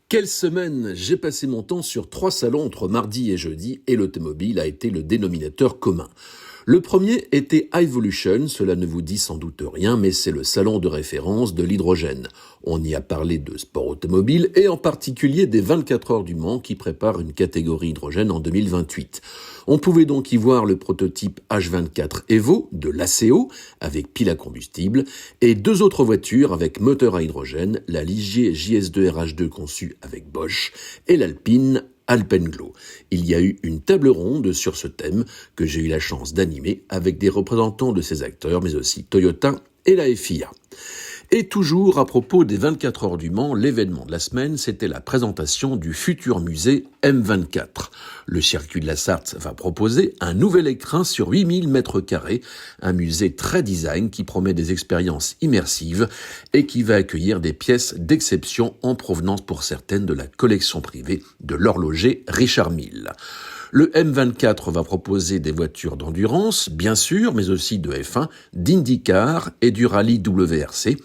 Quelle semaine! J'ai passé mon temps sur 3 salons entre mardi et jeudi et l'automobile a été le dénominateur commun. Le premier était Evolution, cela ne vous dit sans doute rien, mais c'est le salon de référence de l'hydrogène. On y a parlé de sport automobile et en particulier des 24 heures du Mans qui préparent une catégorie hydrogène en 2028. On pouvait donc y voir le prototype H24 Evo de l'ACO avec pile à combustible et 2 autres voitures avec moteur à hydrogène, la Ligier JS2 RH2 conçue avec Bosch et l'Alpine Alpenglow. Il y a eu une table ronde sur ce thème que j'ai eu la chance d'animer avec des représentants de ces acteurs, mais aussi Toyota et la FIA. Et toujours à propos des 24 heures du Mans, l'événement de la semaine, c'était la présentation du futur musée M24. Le circuit de la Sarthe va proposer un nouvel écrin sur 8000 mètres carrés, un musée très design qui promet des expériences immersives et qui va accueillir des pièces d'exception en provenance pour certaines de la collection privée de l'horloger Richard Mille. Le M24 va proposer des voitures d'endurance, bien sûr, mais aussi de F1, d'IndyCar et du rallye WRC.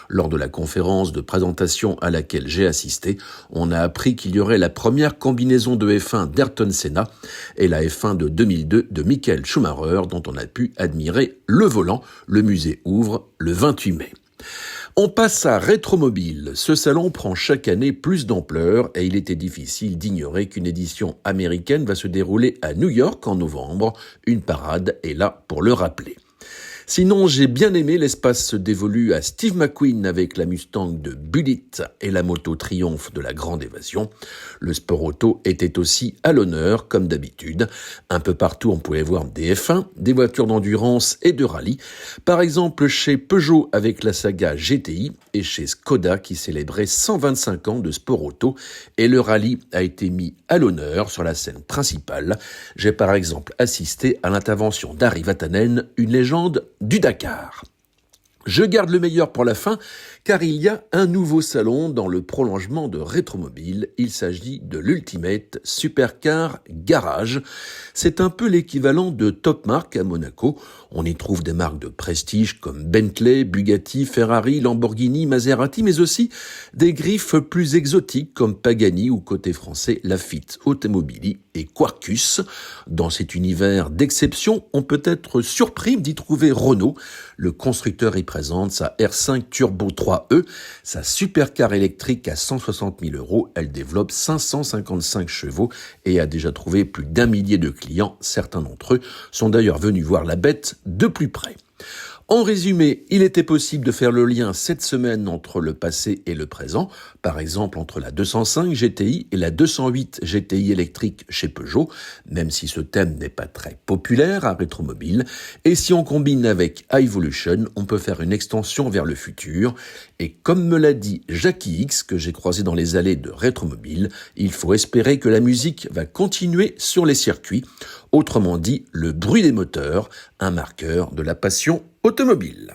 Lors de la conférence de présentation à laquelle j'ai assisté, on a appris qu'il y aurait la première combinaison de F1 d'Ayrton Senna et la F1 de 2002 de Michael Schumacher, dont on a pu admirer le volant. Le musée ouvre le 28 mai. On passe à Rétromobile. Ce salon prend chaque année plus d'ampleur et il était difficile d'ignorer qu'une édition américaine va se dérouler à New York en novembre. Une parade est là pour le rappeler. Sinon, j'ai bien aimé l'espace dévolu à Steve McQueen avec la Mustang de Bullitt et la moto Triumph de la Grande Évasion. Le sport auto était aussi à l'honneur, comme d'habitude. Un peu partout, on pouvait voir des F1, des voitures d'endurance et de rallye. Par exemple, chez Peugeot avec la saga GTI et chez Skoda qui célébrait 125 ans de sport auto. Et le rallye a été mis à l'honneur sur la scène principale. J'ai par exemple assisté à l'intervention d'Ari Vatanen, une légende du Dakar. Je garde le meilleur pour la fin, car il y a un nouveau salon dans le prolongement de Rétromobile. Il s'agit de l'Ultimate Supercar Garage. C'est un peu l'équivalent de Top Marque à Monaco. On y trouve des marques de prestige comme Bentley, Bugatti, Ferrari, Lamborghini, Maserati, mais aussi des griffes plus exotiques comme Pagani ou côté français Lafitte Automobili et Quarkus. Dans cet univers d'exception, on peut être surpris d'y trouver Renault. Le constructeur y présente sa R5 Turbo 3E, sa supercar électrique à 160 000 €. Elle développe 555 chevaux et a déjà trouvé plus d'1 millier de clients. Certains d'entre eux sont d'ailleurs venus voir la bête de plus près. En résumé, il était possible de faire le lien cette semaine entre le passé et le présent, par exemple entre la 205 GTI et la 208 GTI électrique chez Peugeot, même si ce thème n'est pas très populaire à Rétromobile. Et si on combine avec Evolution, on peut faire une extension vers le futur. Et comme me l'a dit Jackie X, que j'ai croisé dans les allées de Rétromobile, il faut espérer que la musique va continuer sur les circuits. Autrement dit, le bruit des moteurs, un marqueur de la passion automobile.